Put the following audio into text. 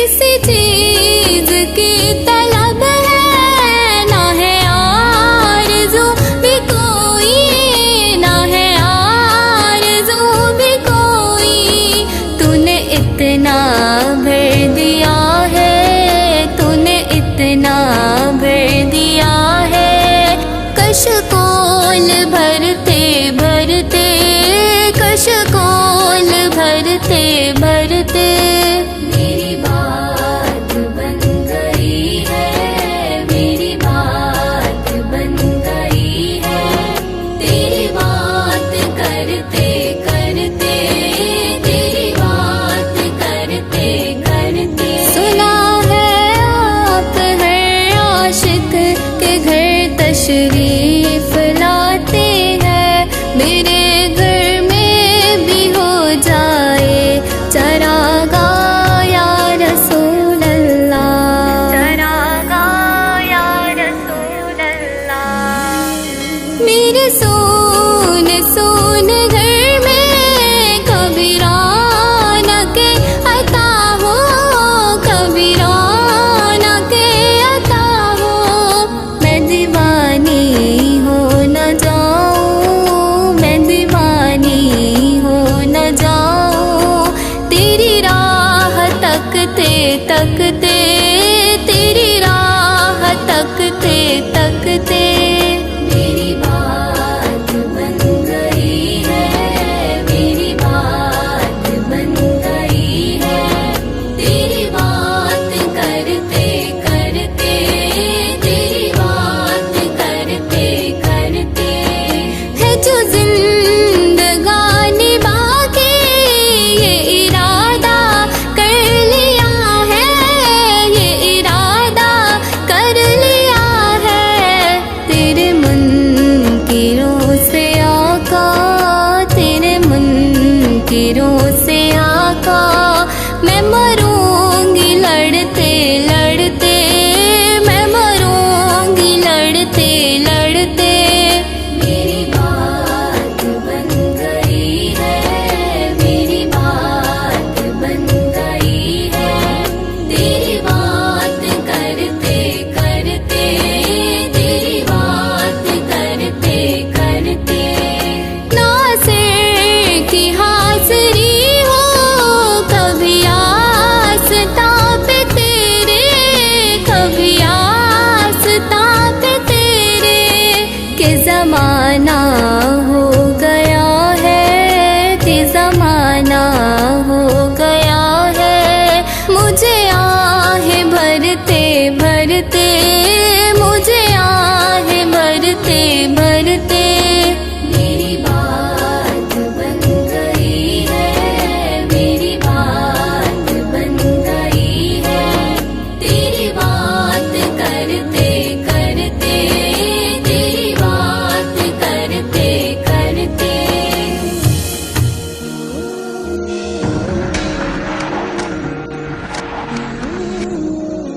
किसी चीज की तलब है, ना है आरज़ू भी कोई, ना है आरज़ू भी कोई। तूने इतना भर दिया है, तूने इतना भर दिया है। कशकोल भरते भरते, कशकोल भरते भरते मेरी बात बन गई है, मेरी बात बन गई है। तेरी बात करते करते, तेरी बात करते करते। सुना है आप हर आशिक के घर तशरीफ लाते हैं। मेरे घर में भी हो जाए चरागा या रसूल अल्लाह, चरागा या रसूल अल्लाह। मेरे सोन सोन घर में कबीरान के अता हो, कबीरान के अता हो। मैं दीवानी हो न जाऊं, मैं दीवानी हो न जाऊं। तेरी राह तकते तकते